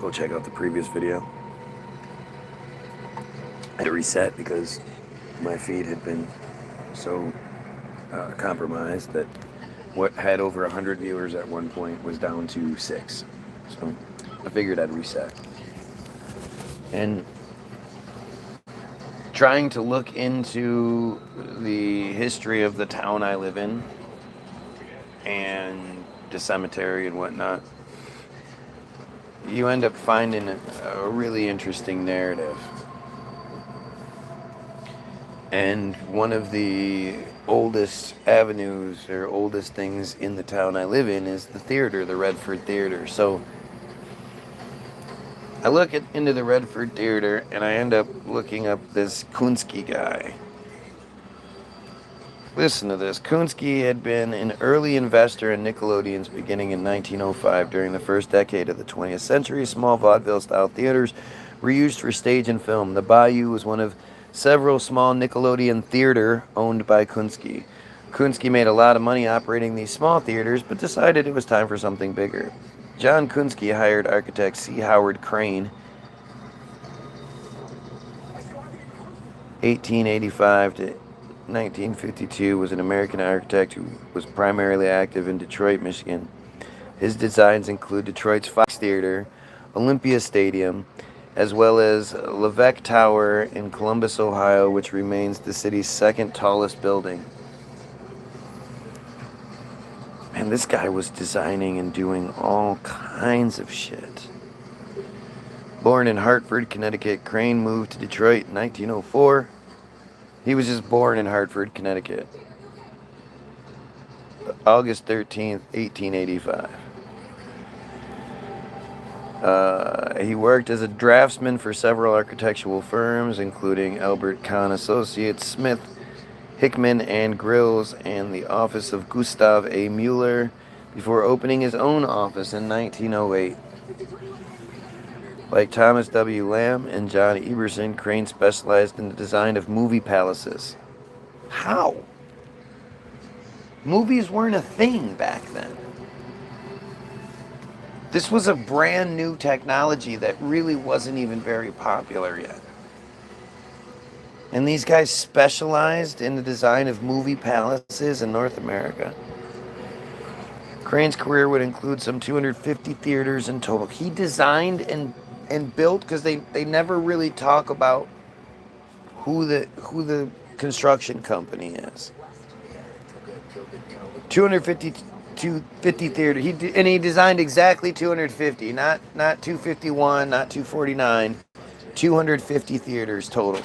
go check out the previous video. I had to reset because my feed had been so compromised that what had over 100 viewers at one point was down to 6. So I figured I'd reset. And trying to look into the history of the town I live in and the cemetery and whatnot, you end up finding a really interesting narrative. And one of the oldest avenues or oldest things in the town I live in is the theater, the Redford Theater. So I look into the Redford Theater and I end up looking up this Kunsky guy. Listen to this. Kunsky had been an early investor in Nickelodeon's beginning in 1905. During the first decade of the 20th century, small vaudeville-style theaters were used for stage and film. The Bayou was one of several small Nickelodeon theater owned by Kunsky. Kunsky made a lot of money operating these small theaters, but decided it was time for something bigger. John Kunsky hired architect C. Howard Crane, 1885 to 1952, was an American architect who was primarily active in Detroit, Michigan. His designs include Detroit's Fox Theater, Olympia Stadium, as well as Levesque Tower in Columbus, Ohio, which remains the city's second tallest building. Man, this guy was designing and doing all kinds of shit. Born in Hartford, Connecticut, Crane moved to Detroit in 1904. He was just born in Hartford, Connecticut. August 13th, 1885. He worked as a draftsman for several architectural firms, including Albert Kahn Associates, Smith, Hickman and Grills, and the office of Gustav A. Mueller, before opening his own office in 1908. Like Thomas W. Lamb and John Eberson, Crane specialized in the design of movie palaces. How? Movies weren't a thing back then. This was a brand new technology that really wasn't even very popular yet. And these guys specialized in the design of movie palaces in North America. Crane's career would include some 250 theaters in total. He designed and built, because they never really talk about who the construction company is. 250 theaters. He designed exactly 250, not 251, not 249, 250 theaters total,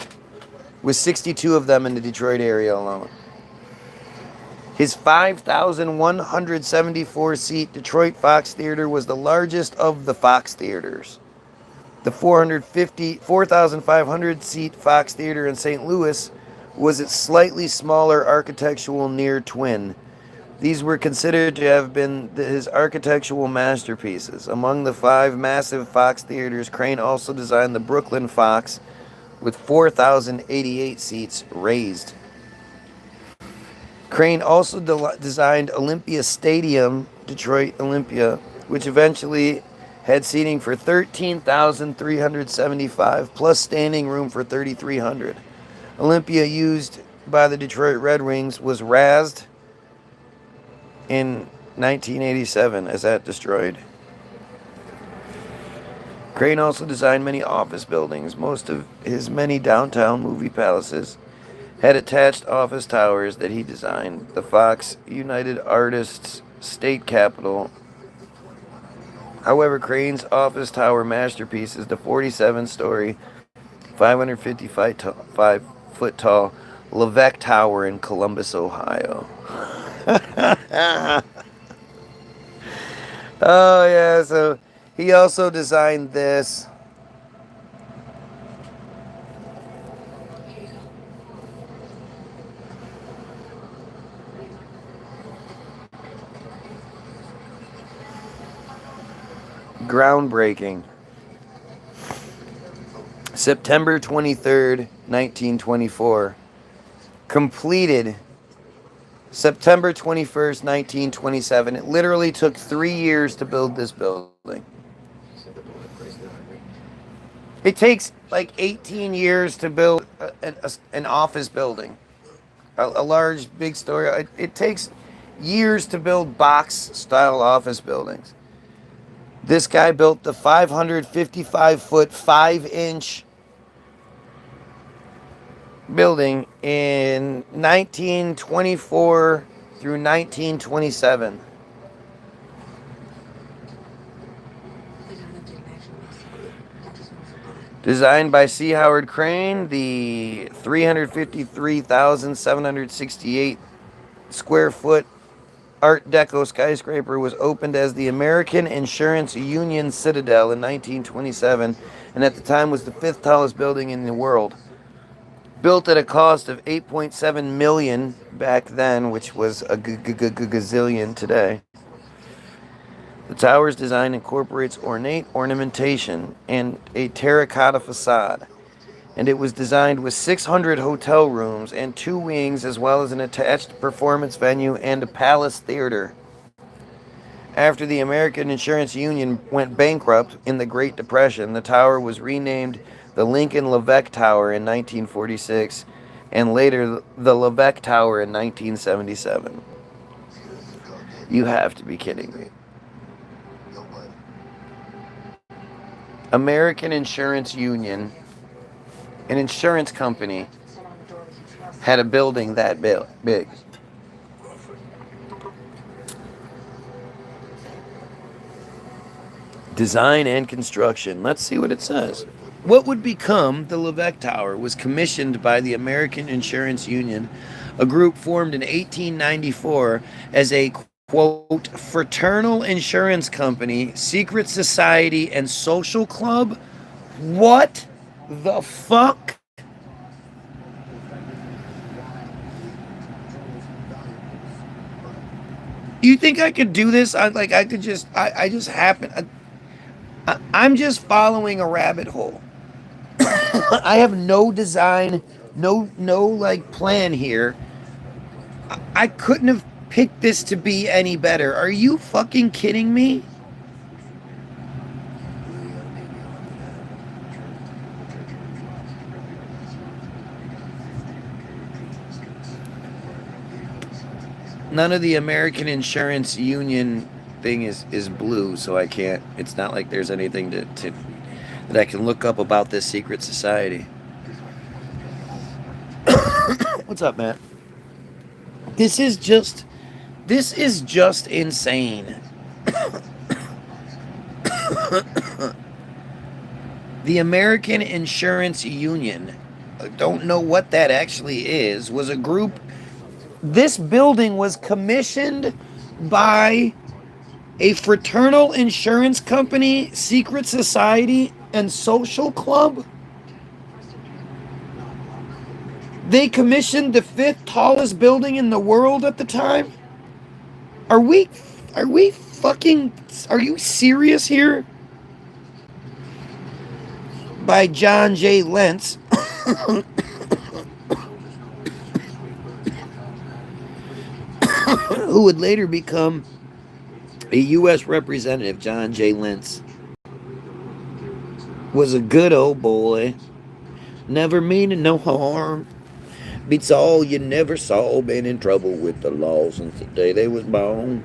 with 62 of them in the Detroit area alone. His 5,174-seat Detroit Fox Theater was the largest of the Fox theaters. The 4,500-seat Fox Theater in St. Louis was its slightly smaller architectural near twin. These were considered to have been his architectural masterpieces. Among the 5 massive Fox theaters, Crane also designed the Brooklyn Fox, with 4,088 seats raised. Crane also designed Olympia Stadium, Detroit Olympia, which eventually had seating for 13,375, plus standing room for 3,300. Olympia, used by the Detroit Red Wings, was razed in 1987 as that destroyed. Crane also designed many office buildings. Most of his many downtown movie palaces had attached office towers that he designed. The Fox United Artists State Capitol. However, Crane's office tower masterpiece is the 47-story, 555-foot tall Levesque Tower in Columbus, Ohio. Oh, yeah, so he also designed this. Groundbreaking. September 23rd, 1924. Completed September 21st, 1927. It literally took 3 years to build this building. It takes like 18 years to build an office building, a large, big story. It takes years to build box-style office buildings. This guy built the 555-foot, 5-inch building in 1924 through 1927. Designed by C. Howard Crane, the 353,768 square foot Art Deco skyscraper was opened as the American Insurance Union Citadel in 1927, and at the time was the 5th tallest building in the world. Built at a cost of $8.7 million back then, which was a gazillion today. The tower's design incorporates ornate ornamentation and a terracotta facade, and it was designed with 600 hotel rooms and 2 wings, as well as an attached performance venue and a palace theater. After the American Insurance Union went bankrupt in the Great Depression, the tower was renamed the Lincoln Levesque Tower in 1946, and later the Levesque Tower in 1977. You have to be kidding me. American Insurance Union, an insurance company, had a building that big. Design and construction. Let's see what it says. What would become the Levesque Tower was commissioned by the American Insurance Union, a group formed in 1894 as a, quote, fraternal insurance company, secret society, and social club. What the fuck? You think I could do this? I just happen. I'm just following a rabbit hole. I have no design, no like plan here. I couldn't have picked this to be any better. Are you fucking kidding me? None of the American Insurance Union thing is blue, so I can't. It's not like there's anything to that I can look up about this secret society. What's up, Matt? This is just insane. The American Insurance Union, I don't know what that actually is, was a group. This building was commissioned by a fraternal insurance company, secret society, and social club. They commissioned the 5th tallest building in the world at the time. Are you serious here? By John J. Lentz. Who would later become a U.S. representative. John J. Lentz was a good old boy, never meaning no harm. Beats all you never saw, been in trouble with the law since the day they was born.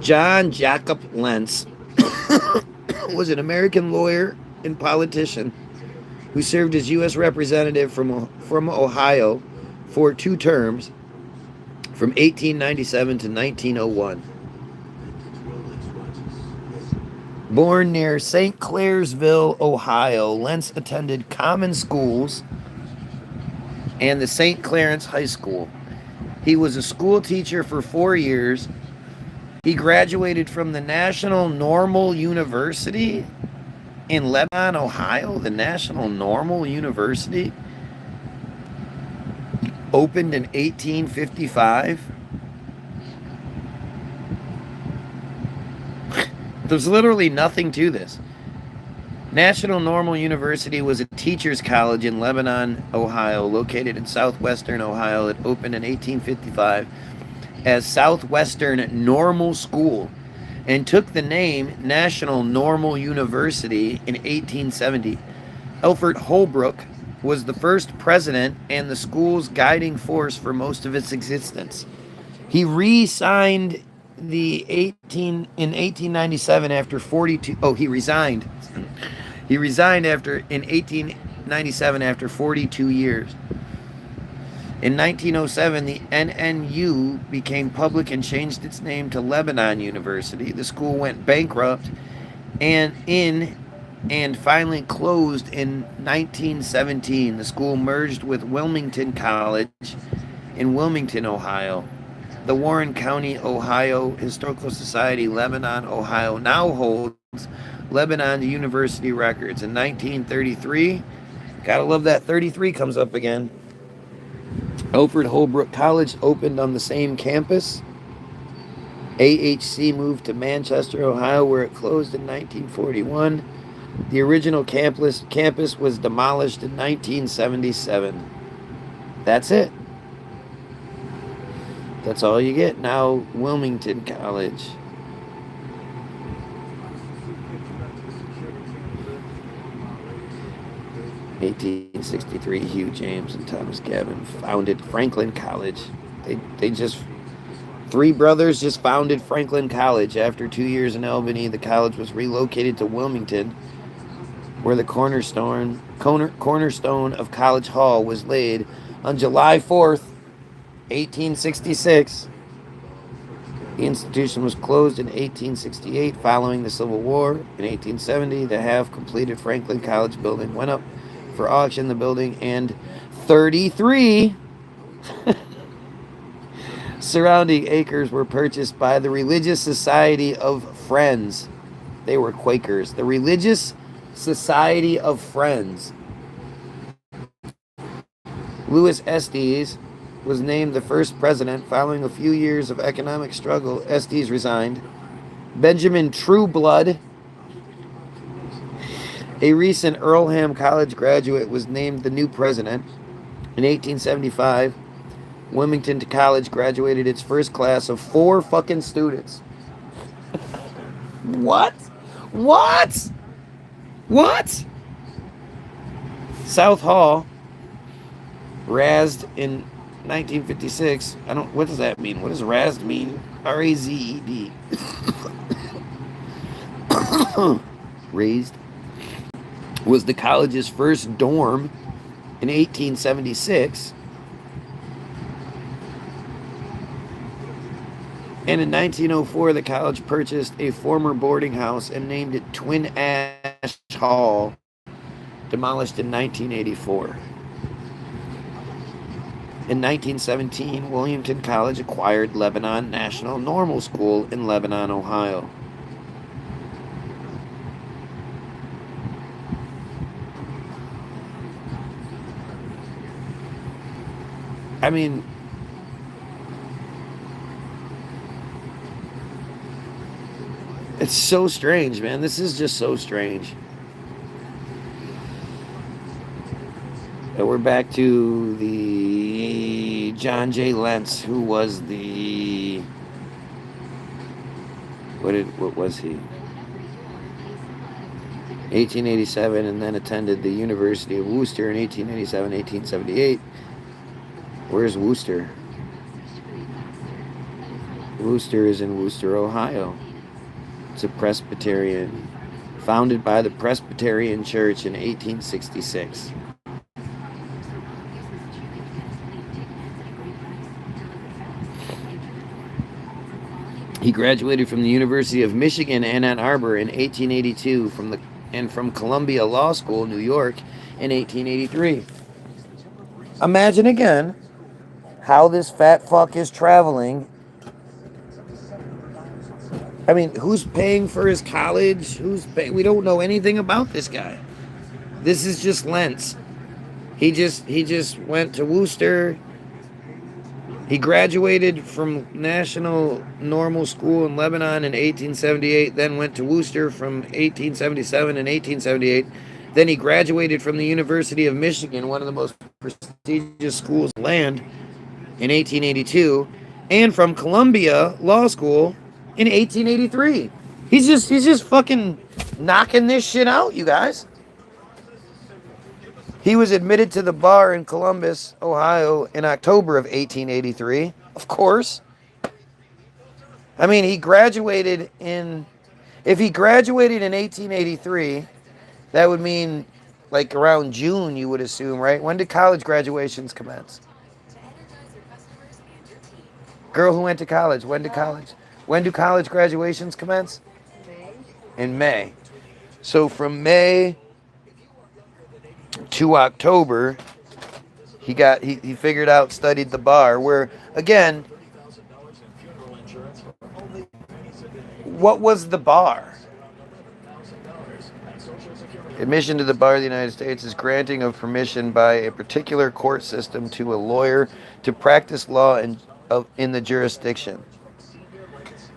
John Jacob Lentz was an American lawyer and politician who served as U.S. representative from Ohio for 2 terms from 1897 to 1901. Born near St. Clairsville, Ohio, Lentz attended common schools and the St. Clarence High School. He was a school teacher for 4 years. He graduated from the National Normal University in Lebanon, Ohio. The National Normal University opened in 1855. There's literally nothing to this. National Normal University was a teacher's college in Lebanon, Ohio, located in southwestern Ohio. It opened in 1855 as Southwestern Normal School and took the name National Normal University in 1870. Alfred Holbrook was the first president and the school's guiding force for most of its existence. He re-signed the 18 in 1897 after 42. Oh, he resigned. He resigned after in 1897 after 42 years. In 1907, the NNU became public and changed its name to Lebanon University. The school went bankrupt and finally closed in 1917. The school merged with Wilmington College in Wilmington, Ohio. The Warren County, Ohio Historical Society, Lebanon, Ohio, now holds Lebanon University records. In 1933, gotta love that 33 comes up again. Alfred Holbrook College opened on the same campus. AHC moved to Manchester, Ohio, where it closed in 1941. The original campus was demolished in 1977. That's it. That's all you get. Now, Wilmington College. In 1863, Hugh James and Thomas Gavin founded Franklin College. They just, three brothers just founded Franklin College. After 2 years in Albany, the college was relocated to Wilmington, where the cornerstone of College Hall was laid on July 4th, 1866. The institution was closed in 1868 following the Civil War. In 1870, the half-completed Franklin College building went up for auction. The building and 33 surrounding acres were purchased by the Religious Society of Friends. They were Quakers. The Religious Society of Friends. Louis Estes was named the first president. Following a few years of economic struggle, Estes resigned. Benjamin Trueblood, a recent Earlham College graduate, was named the new president. In 1875, Wilmington College graduated its first class of 4 fucking students. What? South Hall, razed in 1956. What does that mean? What does razed mean? R-A-Z-E-D. Raised. Was the college's first dorm in 1876. And in 1904, the college purchased a former boarding house and named it Twin Ash Hall, demolished in 1984. In 1917, Wilmington College acquired Lebanon National Normal School in Lebanon, Ohio. I mean, it's so strange, man. This is just so strange. And we're back to the John J. Lentz, who was the... What was he? 1887, and then attended the University of Worcester in 1887, 1878. Where's Worcester? Worcester is in Worcester, Ohio. It's a Presbyterian, founded by the Presbyterian Church in 1866. He graduated from the University of Michigan in Ann Arbor in 1882 from Columbia Law School, New York, in 1883. Imagine again how this fat fuck is traveling. I mean, who's paying for his college? We don't know anything about this guy. This is just Lentz. He just went to Worcester. He graduated from National Normal School in Lebanon in 1878, then went to Worcester from 1877 and 1878. Then he graduated from the University of Michigan, one of the most prestigious schools in the land, in 1882, and from Columbia Law School in 1883. He's just fucking knocking this shit out, you guys. He was admitted to the bar in Columbus, Ohio in October of 1883. Of course. I mean, he graduated in if he graduated in 1883, that would mean like around June, you would assume, right? When did college graduations commence? Girl who went to college, when do college graduations commence? In May. So from May to October, he figured out, studied the bar, where again, what was the bar? Admission to the bar of the United States is granting of permission by a particular court system to a lawyer to practice law in the jurisdiction.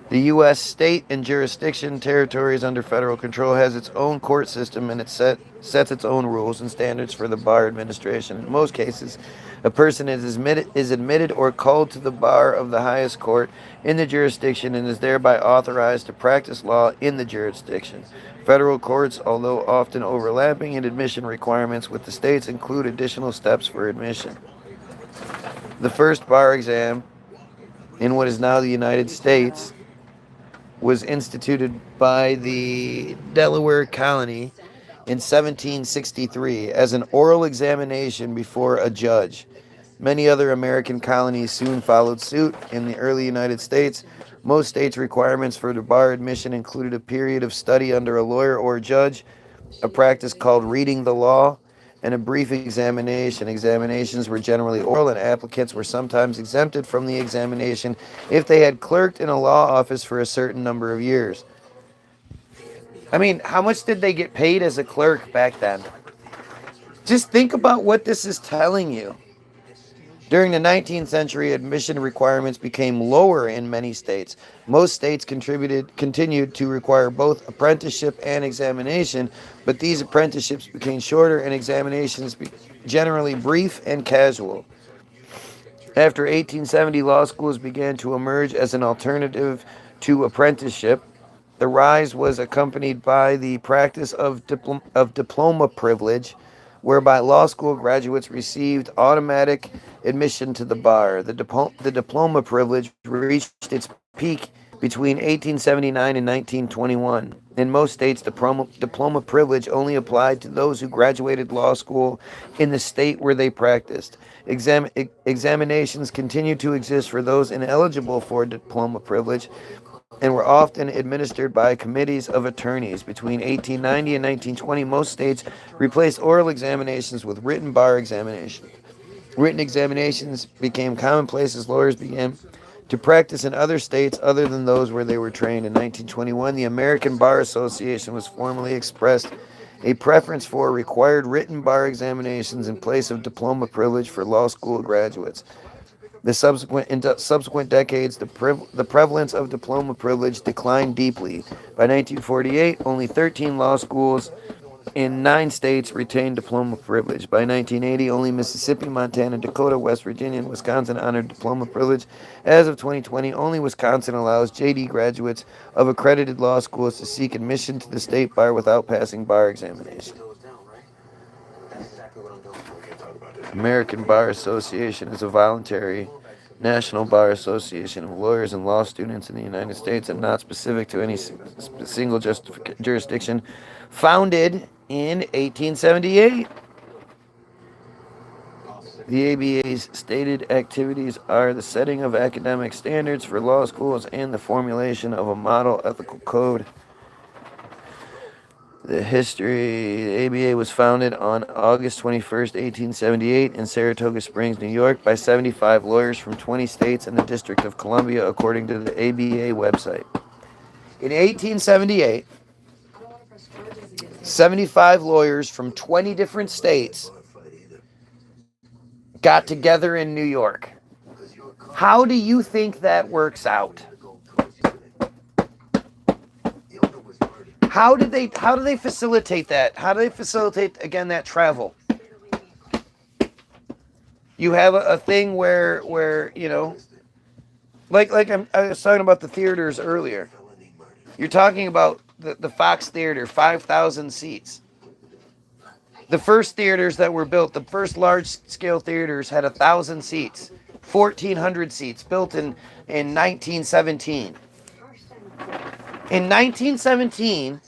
The U.S. state and jurisdiction territories under federal control has its own court system, and it sets its own rules and standards for the bar administration. In most cases, a person is admitted or called to the bar of the highest court in the jurisdiction and is thereby authorized to practice law in the jurisdiction. Federal courts, although often overlapping in admission requirements with the states, include additional steps for admission. The first bar exam in what is now the United States was instituted by the Delaware Colony in 1763 as an oral examination before a judge. Many other American colonies soon followed suit. In the early United States, most states' requirements for the bar admission included a period of study under a lawyer or judge, a practice called reading the law, and a brief examination. Examinations were generally oral, and applicants were sometimes exempted from the examination if they had clerked in a law office for a certain number of years. I mean, how much did they get paid as a clerk back then? Just think about what this is telling you. During the 19th century, admission requirements became lower in many states. Most states continued to require both apprenticeship and examination, but these apprenticeships became shorter and examinations generally brief and casual. After 1870, law schools began to emerge as an alternative to apprenticeship. The rise was accompanied by the practice of diploma privilege, whereby law school graduates received automatic admission to the bar. The diploma privilege reached its peak between 1879 and 1921. In most states, diploma privilege only applied to those who graduated law school in the state where they practiced. Examinations continued to exist for those ineligible for diploma privilege and were often administered by committees of attorneys. Between 1890 and 1920, most states replaced oral examinations with written bar examinations. Written examinations became commonplace as lawyers began to practice in other states other than those where they were trained. In 1921, the American Bar Association was formally expressed a preference for required written bar examinations in place of diploma privilege for law school graduates. In subsequent decades, the prevalence of diploma privilege declined deeply. By 1948, only 13 law schools in 9 states retained diploma privilege. By 1980, only Mississippi, Montana, Dakota, West Virginia, and Wisconsin honored diploma privilege. As of 2020, only Wisconsin allows JD graduates of accredited law schools to seek admission to the state bar without passing bar examination. American Bar Association is a voluntary national bar association of lawyers and law students in the United States and not specific to any single jurisdiction. Founded in 1878. The ABA's stated activities are the setting of academic standards for law schools and the formulation of a model ethical code. The history: the ABA was founded on August 21st, 1878 in Saratoga Springs, New York by 75 lawyers from 20 states and the District of Columbia, according to the ABA website. In 1878, 75 lawyers from 20 different states got together in New York. How do you think that works out? How do they facilitate that? How do they facilitate, again, that travel? You have a thing where you know, like I was talking about the theaters earlier. You're talking about the Fox Theater, 5,000 seats. The first theaters that were built, the first large-scale theaters had 1,000 seats, 1,400 seats, built in 1917. In 1917,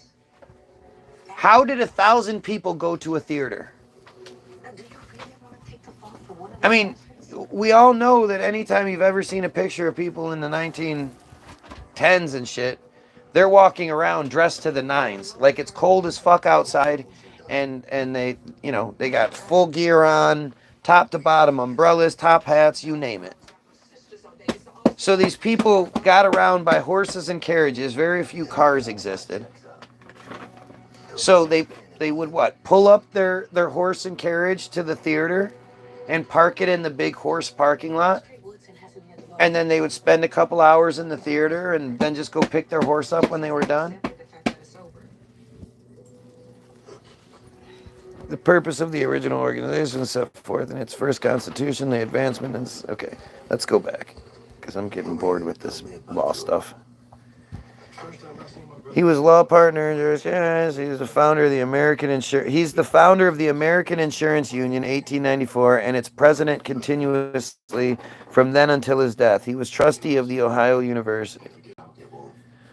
how did 1,000 people go to a theater? I mean, we all know that anytime you've ever seen a picture of people in the 1910s and shit, they're walking around dressed to the nines, like it's cold as fuck outside, and they, you know, they got full gear on, top to bottom, umbrellas, top hats, you name it. So these people got around by horses and carriages. Very few cars existed. So they would what? Pull up their horse and carriage to the theater and park it in the big horse parking lot. And then they would spend a couple hours in the theater and then just go pick their horse up when they were done. The purpose of the original organization set forth in its first constitution, the advancement and... Okay, let's go back, because I'm getting bored with this law stuff. He was law partner. He's the founder of the American Insurance. He's the founder of the American Insurance Union, 1894, and its president continuously from then until his death. He was trustee of the Ohio University.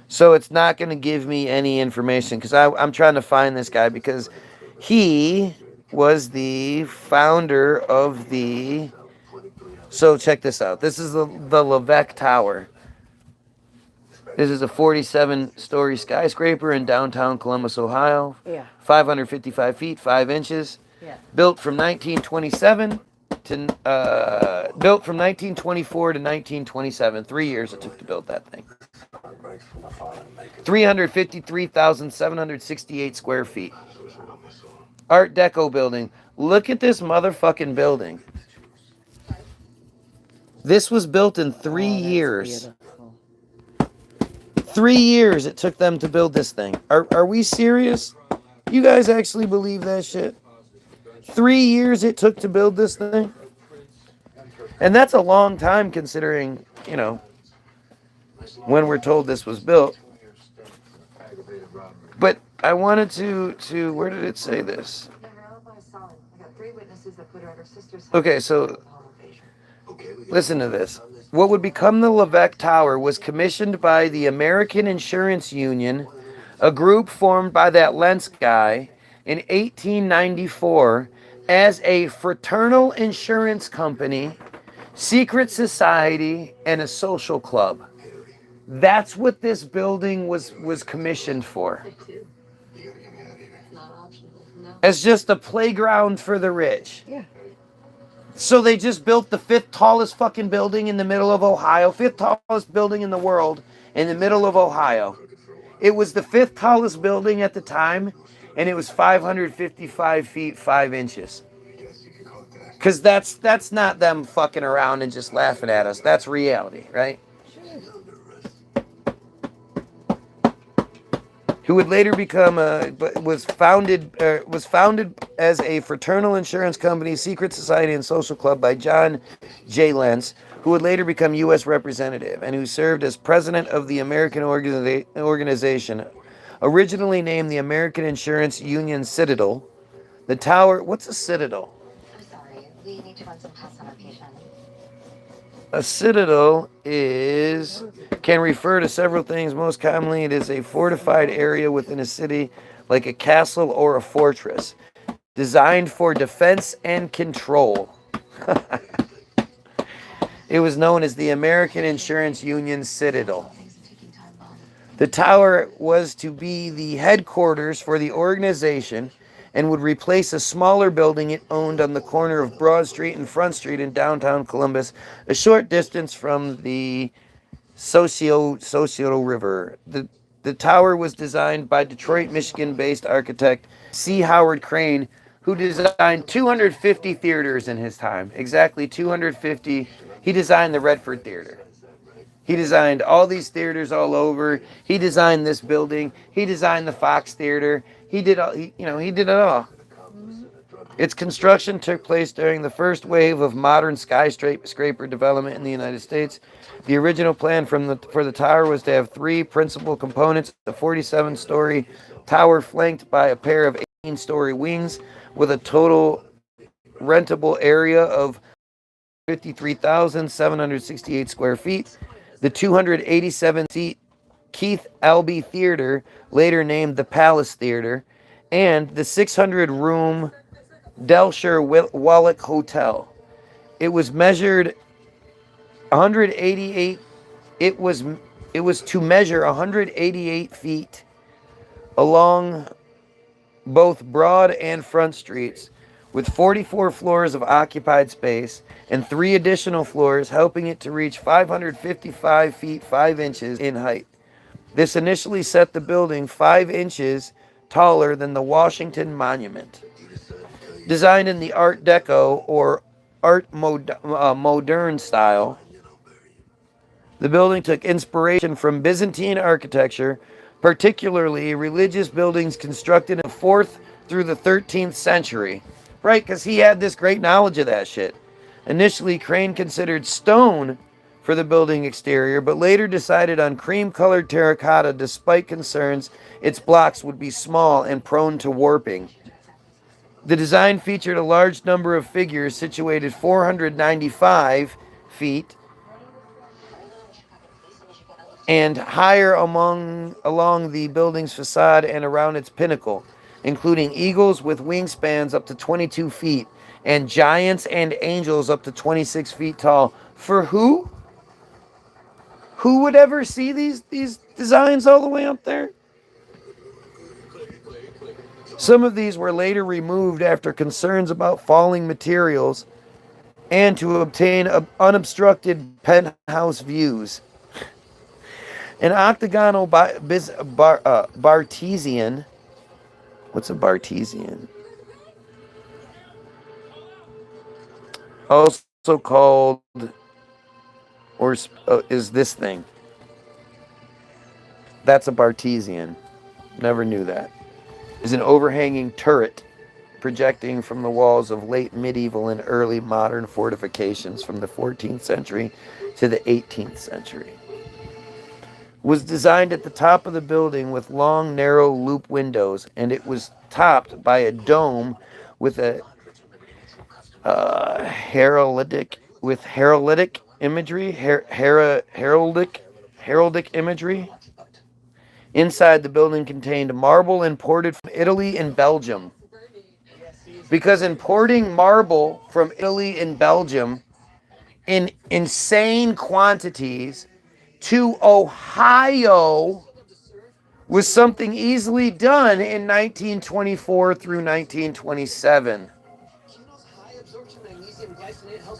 So it's not going to give me any information because I'm trying to find this guy because he was the founder of the... So check this out. This is the Levesque Tower. This is a 47-story skyscraper in downtown Columbus, Ohio. Yeah. 555 feet, 5 inches. Yeah. Built from 1927 to built from 1924 to 1927. 3 years it took to build that thing. 353,768 square feet. Art Deco building. Look at this motherfucking building. This was built in 3 years. Beautiful. 3 years it took them to build this thing. Are we serious? You guys actually believe that shit? 3 years it took to build this thing? And that's a long time considering, you know, when we're told this was built. But I wanted to where did it say this? Okay, so listen to this. What would become the Levesque Tower was commissioned by the American Insurance Union, a group formed by that Lentz guy, in 1894 as a fraternal insurance company, secret society, and a social club. That's what this building was commissioned for. As just a playground for the rich. Yeah. So they just built the 5th tallest fucking building in the middle of Ohio. 5th tallest building in the world in the middle of Ohio. It was the 5th tallest building at the time, and it was 555 feet, 5 inches. Because that's not them fucking around and just laughing at us. That's reality, right? Who would later become was founded as a fraternal insurance company, secret society, and social club by John J. Lentz, who would later become U.S. representative and who served as president of the American organization, originally named the American Insurance Union Citadel. The tower, what's a citadel? I'm sorry, we need to run some tests on our patient. A citadel can refer to several things. Most commonly, it is a fortified area within a city, like a castle or a fortress, designed for defense and control. It was known as the American Insurance Union Citadel. The tower was to be the headquarters for the organization and would replace a smaller building it owned on the corner of Broad Street and Front Street in downtown Columbus, a short distance from the Socio River. The tower was designed by Detroit, Michigan-based architect C. Howard Crane, who designed 250 theaters in his time. Exactly 250. He designed the Redford Theater. He designed all these theaters all over. He designed this building. He designed the Fox Theater. He did it all. Its construction took place during the first wave of modern skyscraper development in the United States. The original plan for the tower was to have three principal components: a 47-story tower flanked by a pair of 18-story wings with a total rentable area of 53,768 square feet. The 287-seat Keith Albee Theater, later named the Palace Theater, and the 600-room Delshire Wallach Hotel. It was measured 188. It was it was to measure 188 feet along both Broad and Front Streets, with 44 floors of occupied space and three additional floors, helping it to reach 555 feet 5 inches in height. This initially set the building 5 inches taller than the Washington Monument. Designed in the Art Deco or Modern style, the building took inspiration from Byzantine architecture, particularly religious buildings constructed in the 4th through the 13th century. Right, because he had this great knowledge of that shit. Initially, Crane considered stone for the building exterior, but later decided on cream-colored terracotta despite concerns its blocks would be small and prone to warping. The design featured a large number of figures situated 495 feet and higher along the building's facade and around its pinnacle, including eagles with wingspans up to 22 feet and giants and angels up to 26 feet tall. For who? Who would ever see these designs all the way up there? Some of these were later removed after concerns about falling materials and to obtain unobstructed penthouse views. An octagonal Bartesian. What's a Bartesian? Also called, or is this thing? That's a Bartesian. Never knew that. Is an overhanging turret projecting from the walls of late medieval and early modern fortifications from the 14th century to the 18th century. Was designed at the top of the building with long, narrow loop windows, and it was topped by a dome with a heraldic imagery. Heraldic imagery. Inside, the building contained marble imported from Italy and Belgium. Because importing marble from Italy and Belgium in insane quantities to Ohio was something easily done in 1924 through 1927.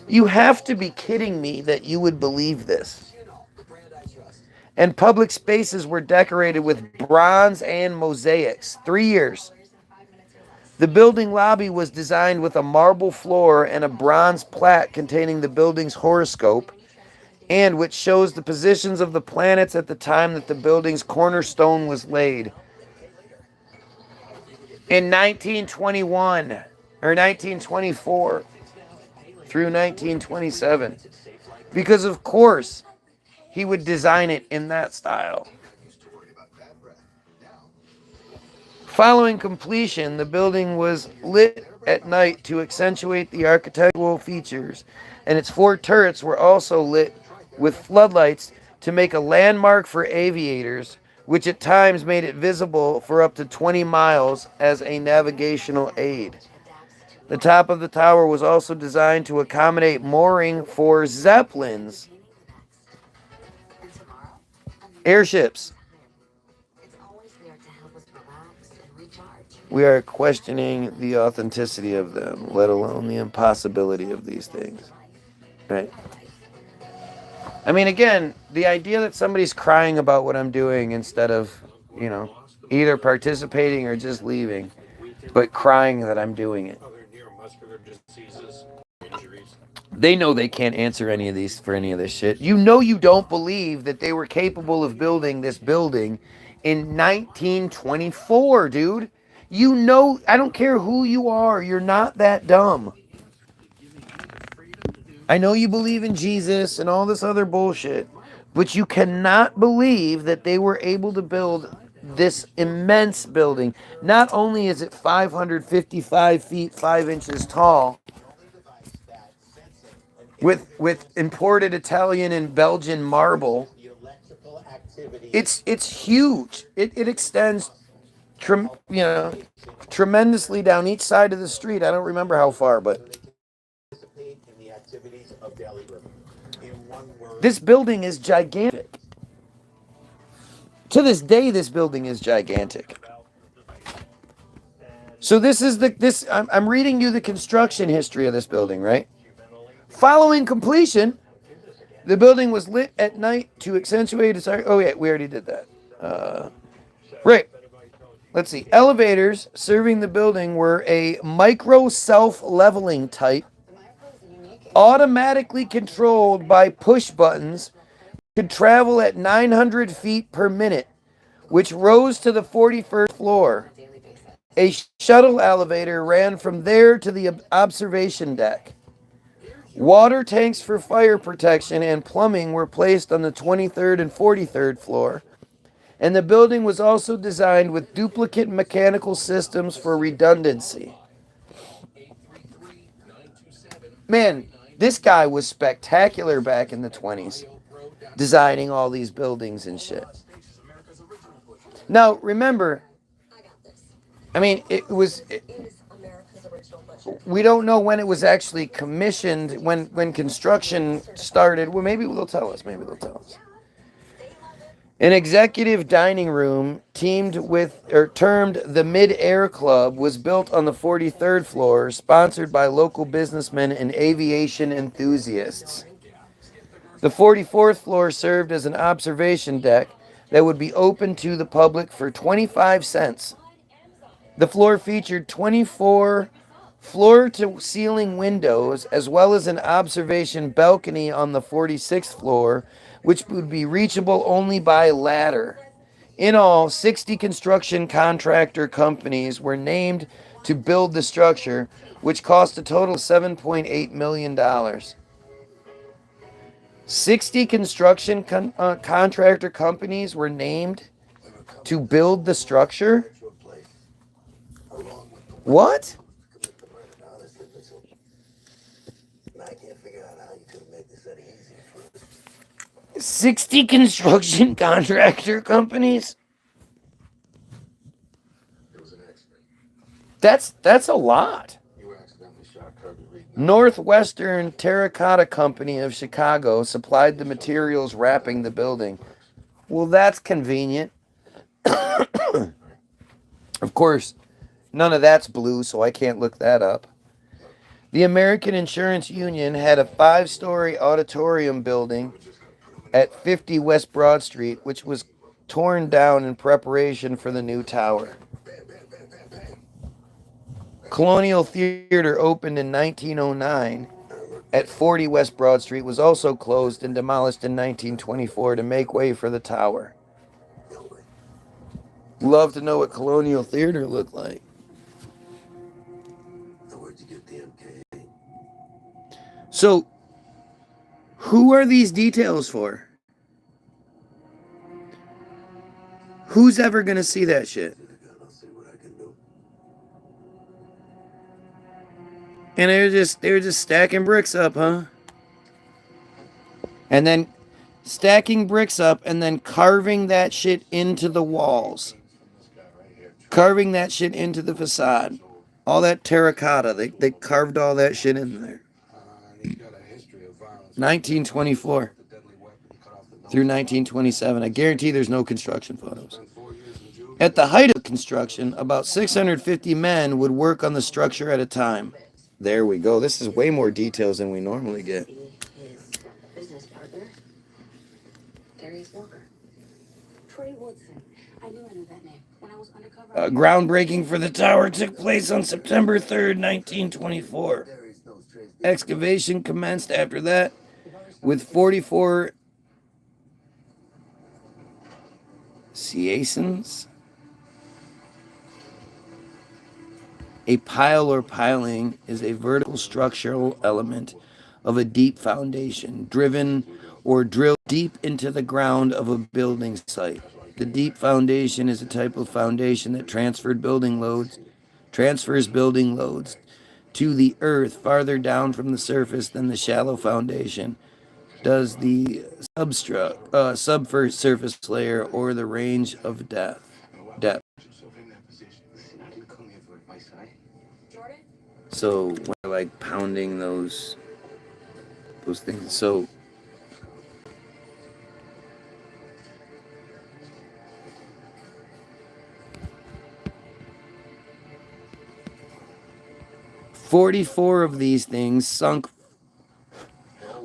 You have to be kidding me that you would believe this. And public spaces were decorated with bronze and mosaics. 3 years. The building lobby was designed with a marble floor and a bronze plaque containing the building's horoscope, and which shows the positions of the planets at the time that the building's cornerstone was laid. In 1921 or 1924 through 1927. Because of course he would design it in that style. Following completion, the building was lit at night to accentuate the architectural features, and its 4 turrets were also lit with floodlights to make a landmark for aviators, which at times made it visible for up to 20 miles as a navigational aid. The top of the tower was also designed to accommodate mooring for zeppelins, airships. We are questioning the authenticity of them, let alone the impossibility of these things. Right? I mean, again, the idea that somebody's crying about what I'm doing instead of, either participating or just leaving, but crying that I'm doing it. They know they can't answer any of these for any of this shit. You don't believe that they were capable of building this building in 1924, dude. You know, I don't care who you are, you're not that dumb. I know you believe in Jesus and all this other bullshit, but you cannot believe that they were able to build this immense building. Not only is it 555 feet 5 inches tall, with imported Italian and Belgian marble, it's huge. It extends tremendously down each side of the street. I don't remember how far, but this building is gigantic. To this day, this building is gigantic. So this is I'm reading you the construction history of this building, right? Following completion, the building was lit at night to accentuate its. Oh yeah, we already did that. Right. Let's see. Elevators serving the building were a micro self-leveling type, automatically controlled by push buttons, could travel at 900 feet per minute, which rose to the 41st floor. A shuttle elevator ran from there to the observation deck. Water tanks for fire protection and plumbing were placed on the 23rd and 43rd floor, and the building was also designed with duplicate mechanical systems for redundancy. Man, this guy was spectacular back in the 20s, designing all these buildings and shit. Now, remember, I mean, we don't know when it was actually commissioned, when construction started. Well, maybe they'll tell us. An executive dining room termed the Mid-Air Club was built on the 43rd floor, sponsored by local businessmen and aviation enthusiasts. The 44th floor served as an observation deck that would be open to the public for 25 cents. The floor featured 24 floor-to-ceiling windows, as well as an observation balcony on the 46th floor, which would be reachable only by ladder. In all, 60 construction contractor companies were named to build the structure, which cost a total of $7.8 million. 60 construction contractor companies were named to build the structure? What? 60 construction contractor companies? That's a lot. Northwestern Terracotta Company of Chicago supplied the materials wrapping the building. Well, that's convenient. Of course, none of that's blue, so I can't look that up. The American Insurance Union had a 5-story auditorium building at 50 West Broad Street, which was torn down in preparation for the new tower. Colonial Theater opened in 1909 at 40 West Broad Street, was also closed and demolished in 1924 to make way for the tower. Love to know what Colonial Theater looked like. So, who are these details for? Who's ever going to see that shit? And they're just stacking bricks up, huh? And then stacking bricks up and then carving that shit into the walls. Carving that shit into the facade. All that terracotta, they carved all that shit in there. 1924 through 1927. I guarantee there's no construction photos. At the height of construction, about 650 men would work on the structure at a time. There we go. This is way more details than we normally get. Groundbreaking for the tower took place on September 3rd, 1924. Excavation commenced after that, with 44 caissons A pile or piling is a vertical structural element of a deep foundation, driven or drilled deep into the ground of a building site. The deep foundation is a type of foundation that transfers building loads to the earth farther down from the surface than the shallow foundation does the subsurface layer or the range of depth. So when they're like pounding those things. So 44 of these things sunk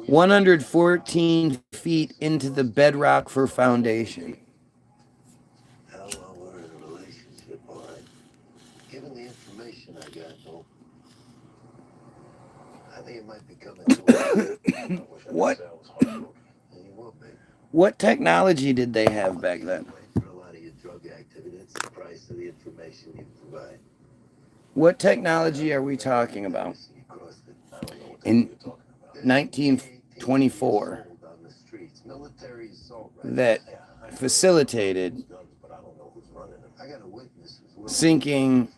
114 feet into the bedrock for foundation. How well we're in a relationship, all right. Given the information I got, though, I think it might be coming to What? And you will, babe. What technology did they have back then? For a lot of your drug activity, that's the price of the information you provide. What technology are we talking about? In 1924 that facilitated sinking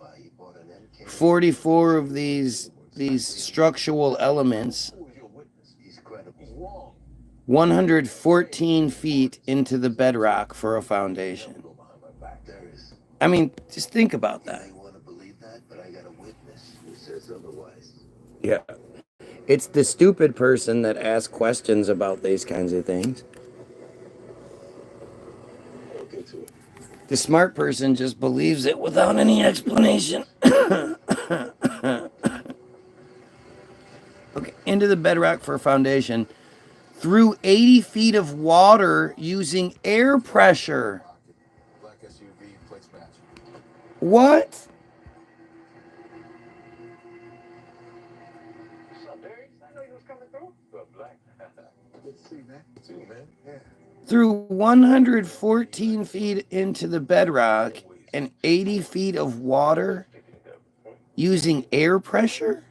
44 of these structural elements 114 feet into the bedrock for a foundation. I mean, just think about that. Yeah. It's the stupid person that asks questions about these kinds of things. The smart person just believes it without any explanation. Okay, into the bedrock for a foundation. Through 80 feet of water using air pressure. What? Through 114 feet into the bedrock and 80 feet of water using air pressure?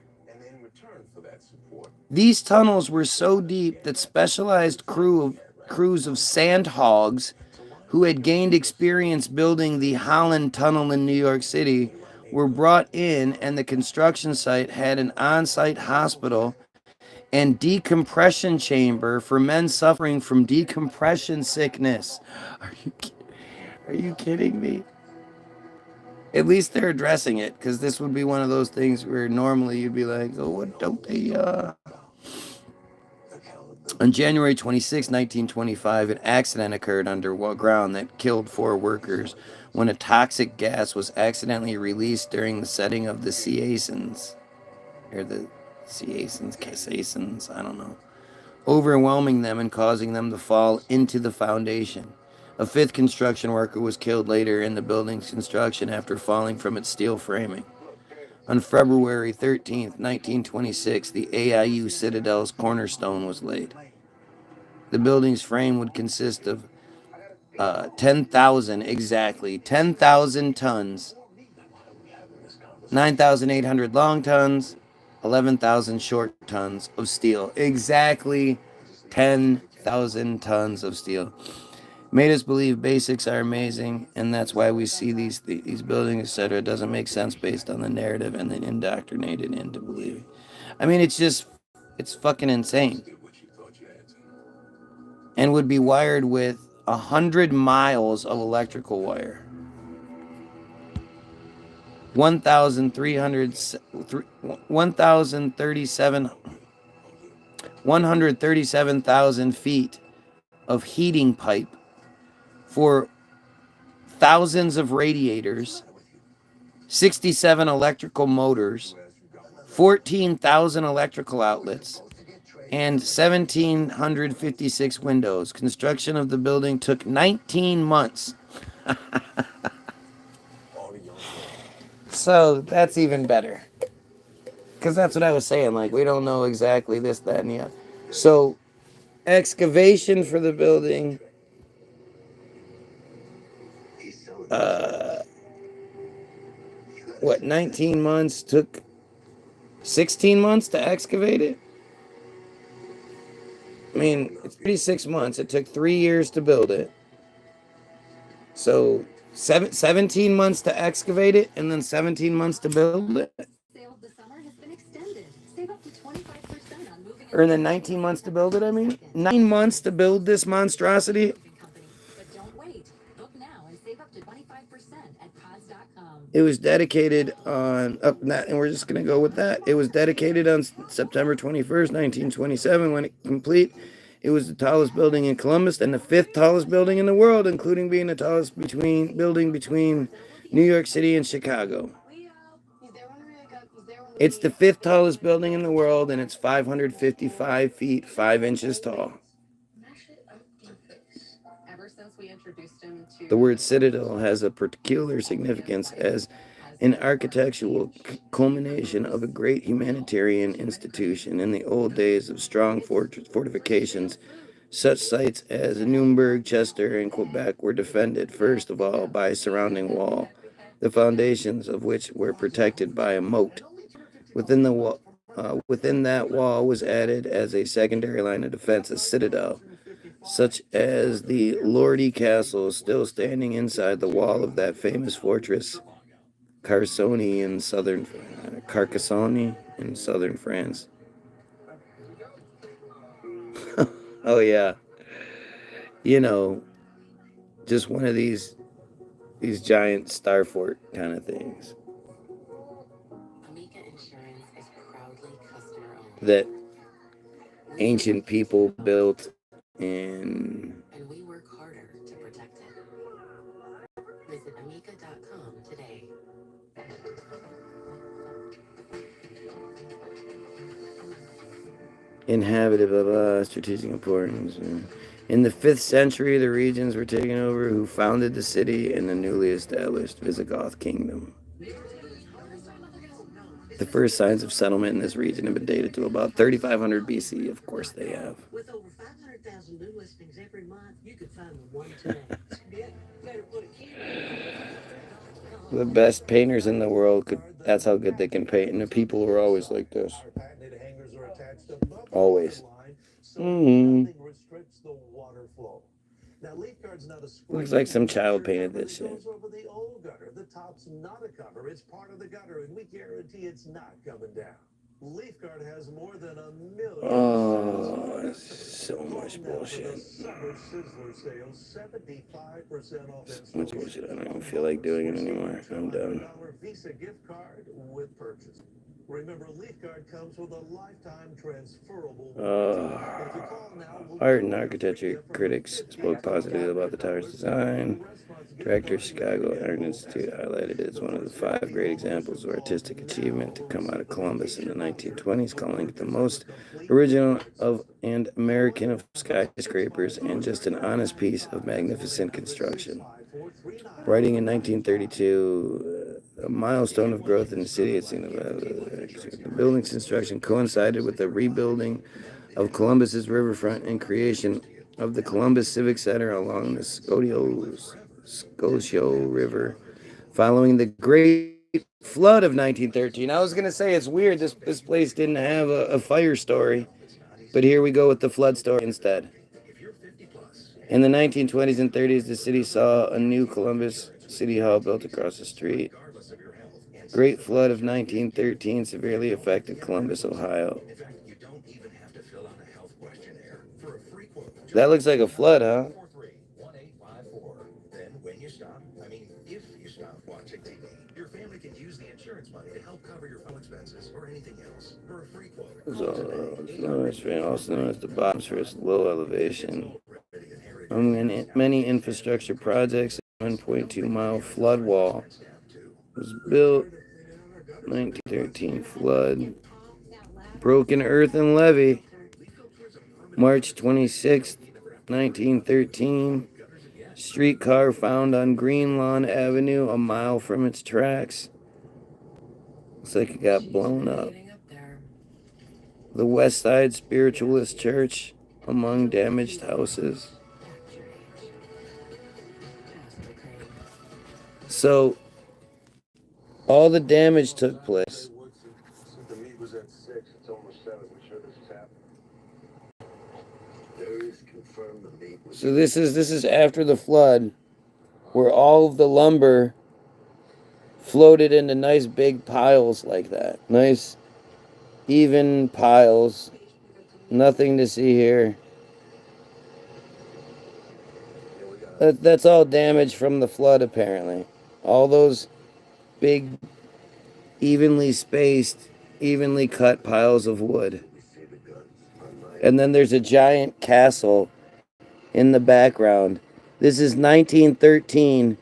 These tunnels were so deep that specialized crews of sand hogs who had gained experience building the Holland Tunnel in New York City were brought in, and the construction site had an on-site hospital and decompression chamber for men suffering from decompression sickness. Are you kidding me? At least they're addressing it, because this would be one of those things where normally you'd be like, oh, what don't they, On January 26, 1925, an accident occurred underground that killed 4 workers when a toxic gas was accidentally released during the setting of the Caissons. Or the Caissons, I don't know. Overwhelming them and causing them to fall into the foundation. A 5th construction worker was killed later in the building's construction after falling from its steel framing. On February 13th, 1926, the AIU Citadel's cornerstone was laid. The building's frame would consist of 10,000 tons, 9,800 long tons, 11,000 short tons of steel. Exactly 10,000 tons of steel. Made us believe basics are amazing, and that's why we see these buildings, etc. It doesn't make sense based on the narrative, and then indoctrinated into believing. I mean, it's fucking insane. And would be wired with 100 miles of electrical wire. 137,000 feet of heating pipe for thousands of radiators, 67 electrical motors, 14,000 electrical outlets, and 1,756 windows. Construction of the building took 19 months. So that's even better. Because that's what I was saying. Like, we don't know exactly this, that, and the other. So, excavation for the building. what, 19 months, took 16 months to excavate it? I mean, it's 36 months. It took 3 years to build it. So 17 months to excavate it and then 17 months to build it. Or in the 19 months to build it, I mean. 9 months to build this monstrosity. It was dedicated on, and we're just going to go with that. It was dedicated on September 21st, 1927. When it complete, it was the tallest building in Columbus and the 5th tallest building in the world, including being the tallest building between New York City and Chicago. It's the 5th tallest building in the world, and it's 555 feet, 5 inches tall. The word citadel has a particular significance as an architectural culmination of a great humanitarian institution. In the old days of strong fortifications, such sites as Nuremberg, Chester, and Quebec were defended, first of all, by a surrounding wall, the foundations of which were protected by a moat. Within that wall was added as a secondary line of defense a citadel, such as the Lordy Castle, still standing inside the wall of that famous fortress, Carcassonne in southern France. Oh yeah, you know, just one of these giant star fort kind of things that ancient people built and we work harder to protect it. Visit amica.com today. Inhabited of strategic importance. In the 5th century, the regions were taken over who founded the city and the newly established Visigoth kingdom. The first signs of settlement in this region have been dated to about 3500 BC. Of course they have. With over 500,000 new listings every month, you could find the one today. The best painters in the world that's how good they can paint. And the people were always like this. Always. Looks like some child painted this shit. The top's not a cover. It's part of the gutter, and we guarantee it's not coming down. Leaf Guard has more than 1 million. Oh, so much bullshit. So much bullshit. I don't even feel like doing it anymore. I'm done. Visa gift card with purchase. Remember, Leaf Guard comes with a lifetime transferable. Art and architecture critics spoke positively about the tower's design. Director of Chicago Art Institute highlighted it as one of the 5 great examples of artistic achievement to come out of Columbus in the 1920s, calling it the most original and American of skyscrapers and just an honest piece of magnificent construction. Writing in 1932, a milestone of growth in the city, the building's construction coincided with the rebuilding of Columbus's riverfront and creation of the Columbus Civic Center along the Scotia River following the Great Flood of 1913. I was going to say it's weird this place didn't have a fire story, but here we go with the flood story instead. In the 1920s and 30s, the city saw a new Columbus City Hall built across the street. Great Flood of 1913 severely affected Columbus, Ohio. That looks like a flood, huh? Also known as the bottoms for its low elevation. Among many infrastructure projects, a 1.2-mile flood wall was built. 1913 flood. Broken earthen levee. March 26, 1913. Streetcar found on Greenlawn Avenue, a mile from its tracks. Looks like it got blown up. The West Side Spiritualist Church among damaged houses. So, All the damage took place. The meet was at 6. It's almost 7. We sure this is happening? There is confirmed the meet was. So this is after the flood, where all of the lumber floated into nice big piles like that. Nice, even piles. Nothing to see here. That's all damage from the flood, apparently. All those big, evenly spaced, evenly cut piles of wood. And then there's a giant castle in the background. This is 1913,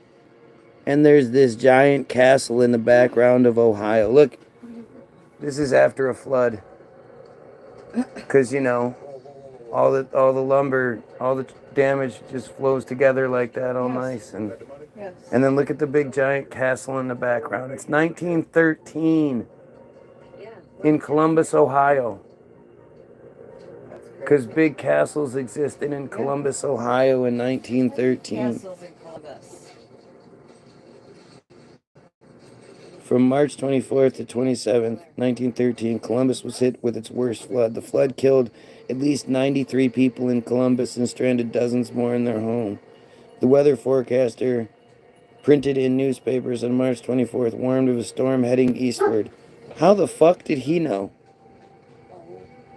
and there's this giant castle in the background of Ohio. Look, this is after a flood. Because, you know, all the lumber, all the damage just flows together like that, all nice. And then look at the big giant castle in the background. It's 1913 in Columbus, Ohio. Because big castles existed in Columbus, Ohio in 1913. Castles in Columbus. From March 24th to 27th, 1913, Columbus was hit with its worst flood. The flood killed at least 93 people in Columbus and stranded dozens more in their home. The weather forecaster printed in newspapers on March 24th warned of a storm heading eastward. How the fuck did he know?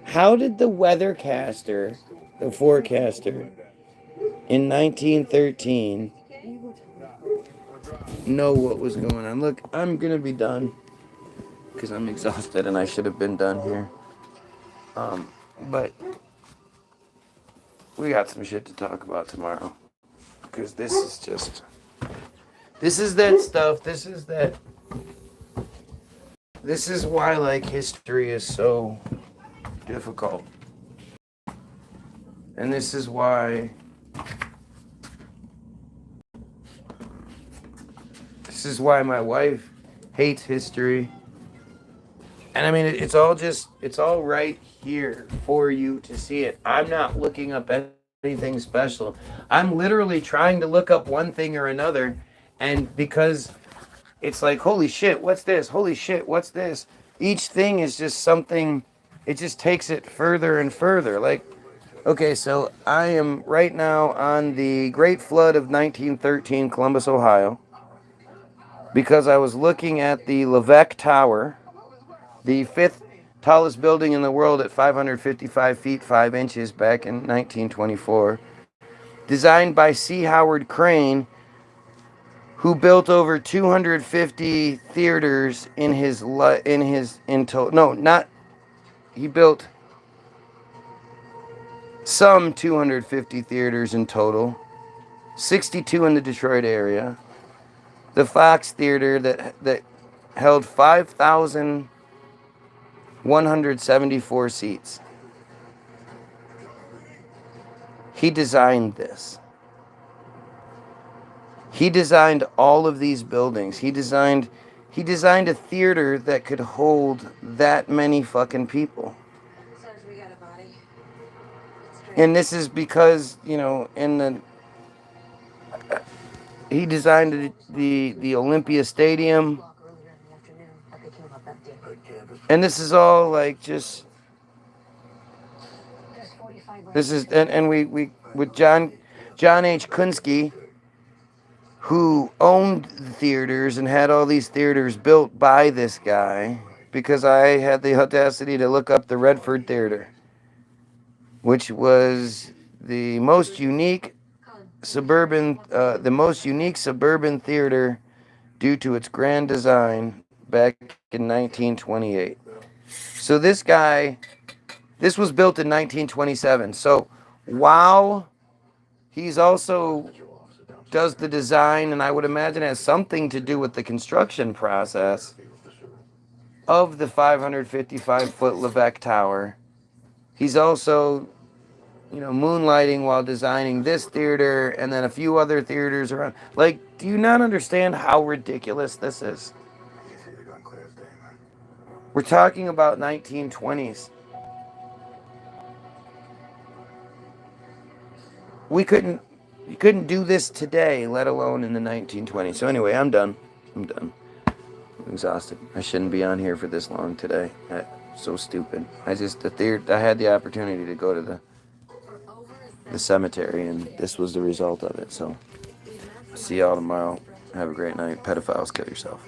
How did the weathercaster, the forecaster, in 1913 know what was going on? Look, I'm gonna be done because I'm exhausted and I should have been done here. But we got some shit to talk about tomorrow because this is that stuff. This is why, like, history is so difficult. And this is why my wife hates history. And I mean, it's all right here for you to see it. I'm not looking up anything special. I'm literally trying to look up one thing or another. And because it's like, holy shit, what's this? Holy shit, what's this? Each thing is just something, it just takes it further and further. Like, okay, so I am right now on the Great Flood of 1913, Columbus, Ohio, because I was looking at the Levesque Tower, the fifth tallest building in the world at 555 feet 5 inches back in 1924, designed by C. Howard Crane, who built over 250 theaters he built some 250 theaters in total, 62 in the Detroit area. The Fox Theater that held 5,174 seats. He designed this. He designed all of these buildings. He designed a theater that could hold that many fucking people. Sarge, we got a body. And this is because, you know, he designed the Olympia Stadium. Walk earlier in the afternoon. Nothing came up empty. And this is all like just There's 45 this is and we with John H. Kunsky, who owned the theaters and had all these theaters built by this guy, because I had the audacity to look up the Redford Theater, which was the most unique suburban theater due to its grand design back in 1928. So this was built in 1927. So while he's also does the design, and I would imagine has something to do with the construction process of the 555-foot Levesque Tower, he's also, you know, moonlighting while designing this theater and then a few other theaters around. Like, do you not understand how ridiculous this is? We're talking about 1920s. You couldn't do this today, let alone in the 1920s. So anyway, I'm done. I'm exhausted. I shouldn't be on here for this long today. So stupid. I had the opportunity to go to the cemetery, and this was the result of it. So, see y'all tomorrow. Have a great night. Pedophiles, kill yourself.